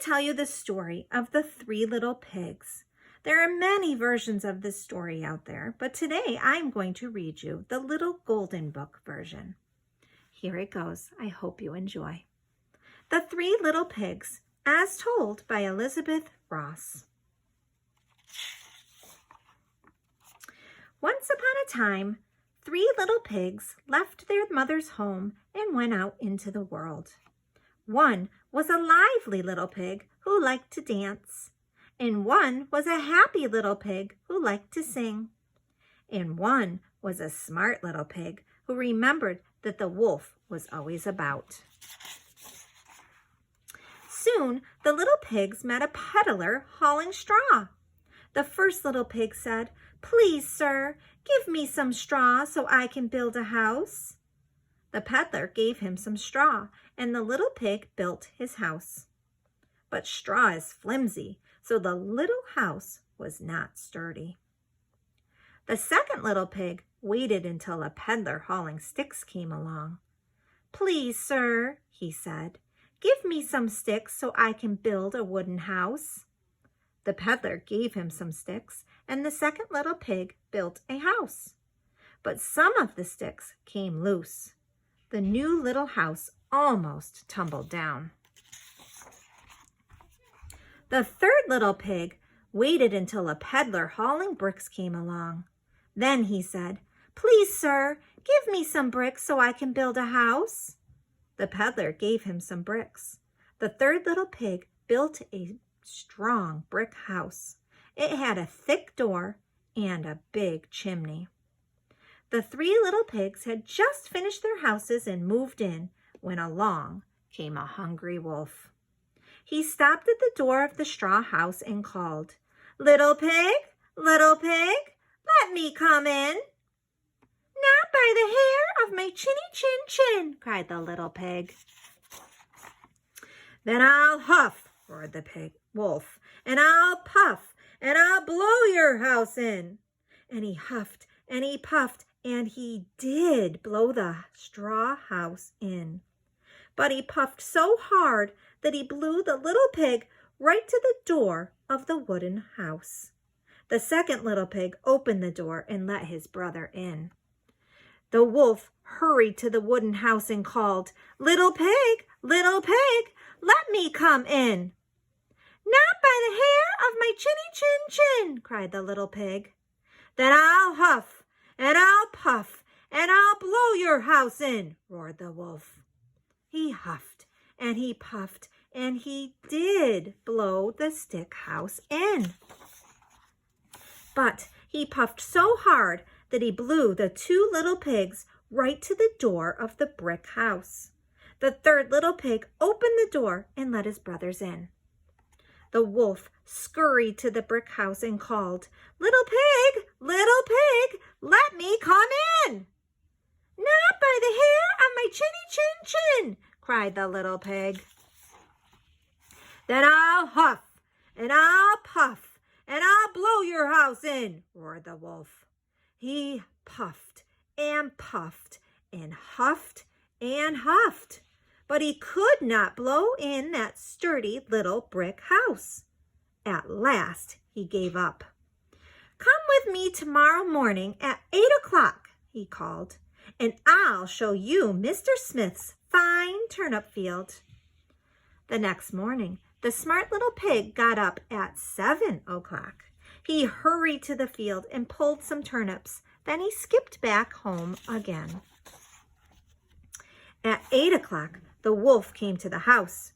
to tell you the story of the 3 little pigs. There are many versions of this story out there, but today I'm going to read you the Little Golden Book version. Here it goes. I hope you enjoy. The 3 Little Pigs, as told by Elizabeth Ross. Once upon a time, 3 little pigs left their mother's home and went out into the world. One was a lively little pig who liked to dance, and one was a happy little pig who liked to sing, and one was a smart little pig who remembered that the wolf was always about. Soon the little pigs met a peddler hauling straw. The first little pig said, "Please, sir, give me some straw so I can build a house." The peddler gave him some straw, and the little pig built his house. But straw is flimsy, so the little house was not sturdy. The second little pig waited until a peddler hauling sticks came along. "Please, sir," he said, "give me some sticks so I can build a wooden house." The peddler gave him some sticks, and the second little pig built a house. But some of the sticks came loose. The new little house almost tumbled down. The third little pig waited until a peddler hauling bricks came along. Then he said, "Please, sir, give me some bricks so I can build a house." The peddler gave him some bricks. The third little pig built a strong brick house. It had a thick door and a big chimney. The 3 little pigs had just finished their houses and moved in when along came a hungry wolf. He stopped at the door of the straw house and called, "Little pig, let me come in." "Not by the hair of my chinny chin chin," cried the little pig. "Then I'll huff," roared the wolf, "and I'll puff, and I'll blow your house in." And he huffed and he puffed, and he did blow the straw house in. But he puffed so hard that he blew the little pig right to the door of the wooden house. The second little pig opened the door and let his brother in. The wolf hurried to the wooden house and called, little pig, let me come in." "Not by the hair of my chinny chin chin," cried the little pig. "Then I'll huff, and I'll puff, and I'll blow your house in," roared the wolf. He huffed, and he puffed, and he did blow the stick house in. But he puffed so hard that he blew the 2 little pigs right to the door of the brick house. The third little pig opened the door and let his brothers in. The wolf scurried to the brick house and called, little pig, let me come in." "Not by the hair of my chinny chin chin," cried the little pig. "Then I'll huff, and I'll puff, and I'll blow your house in," roared the wolf. He puffed and puffed and huffed and huffed, but he could not blow in that sturdy little brick house. At last he gave up. "Come with me tomorrow morning at 8 o'clock, he called, "and I'll show you Mr. Smith's fine turnip field." The next morning, the smart little pig got up at 7 o'clock. He hurried to the field and pulled some turnips. Then he skipped back home again. At 8 o'clock, the wolf came to the house.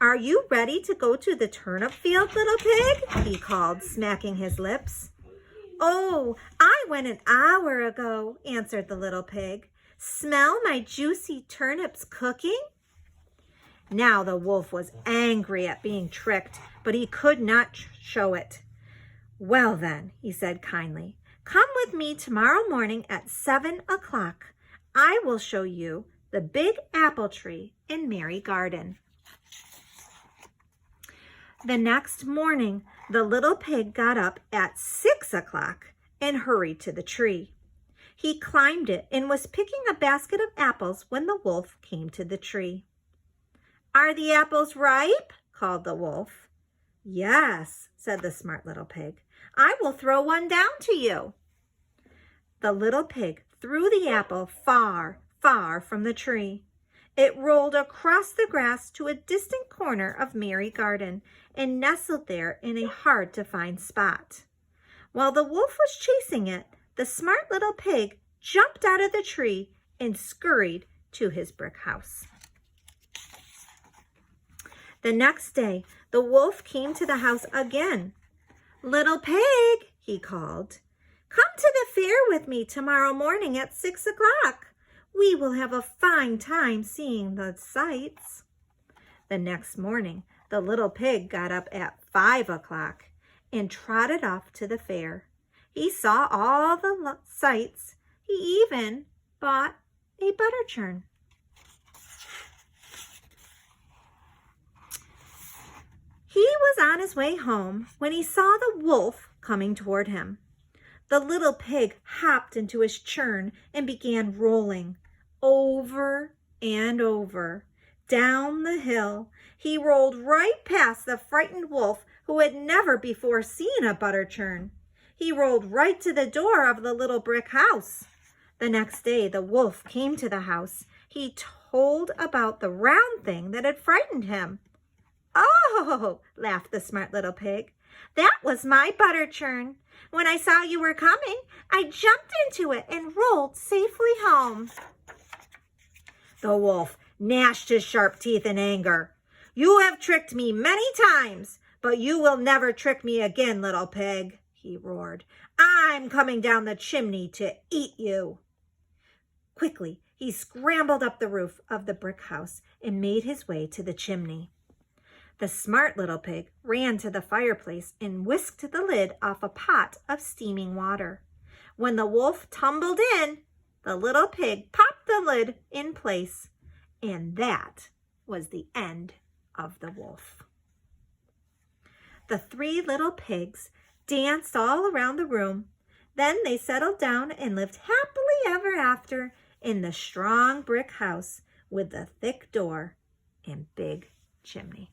"Are you ready to go to the turnip field, little pig?" he called, smacking his lips. "Oh, I went an hour ago," answered the little pig. "Smell my juicy turnips cooking?" Now the wolf was angry at being tricked, but he could not show it. "Well then," he said kindly, "come with me tomorrow morning at 7 o'clock. I will show you the big apple tree in Mary Garden." The next morning, the little pig got up at 6 o'clock and hurried to the tree. He climbed it and was picking a basket of apples when the wolf came to the tree. "Are the apples ripe?" called the wolf. "Yes," said the smart little pig. "I will throw one down to you." The little pig threw the apple far, far from the tree. It rolled across the grass to a distant corner of Merry Garden and nestled there in a hard-to-find spot. While the wolf was chasing it, the smart little pig jumped out of the tree and scurried to his brick house. The next day, the wolf came to the house again. "Little pig," he called, "come to the fair with me tomorrow morning at 6 o'clock. We will have a fine time seeing the sights." The next morning, the little pig got up at 5 o'clock and trotted off to the fair. He saw all the sights. He even bought a butter churn. He was on his way home when he saw the wolf coming toward him. The little pig hopped into his churn and began rolling over and over. Down the hill, he rolled right past the frightened wolf who had never before seen a butter churn. He rolled right to the door of the little brick house. The next day, the wolf came to the house. He told about the round thing that had frightened him. "Oh," laughed the smart little pig, "that was my butter churn. When I saw you were coming, I jumped into it and rolled safely home." The wolf gnashed his sharp teeth in anger. "You have tricked me many times, but you will never trick me again, little pig," he roared. "I'm coming down the chimney to eat you." Quickly, he scrambled up the roof of the brick house and made his way to the chimney. The smart little pig ran to the fireplace and whisked the lid off a pot of steaming water. When the wolf tumbled in, the little pig popped the lid in place, and that was the end of the wolf. The three little pigs danced all around the room. Then they settled down and lived happily ever after in the strong brick house with the thick door and big chimney.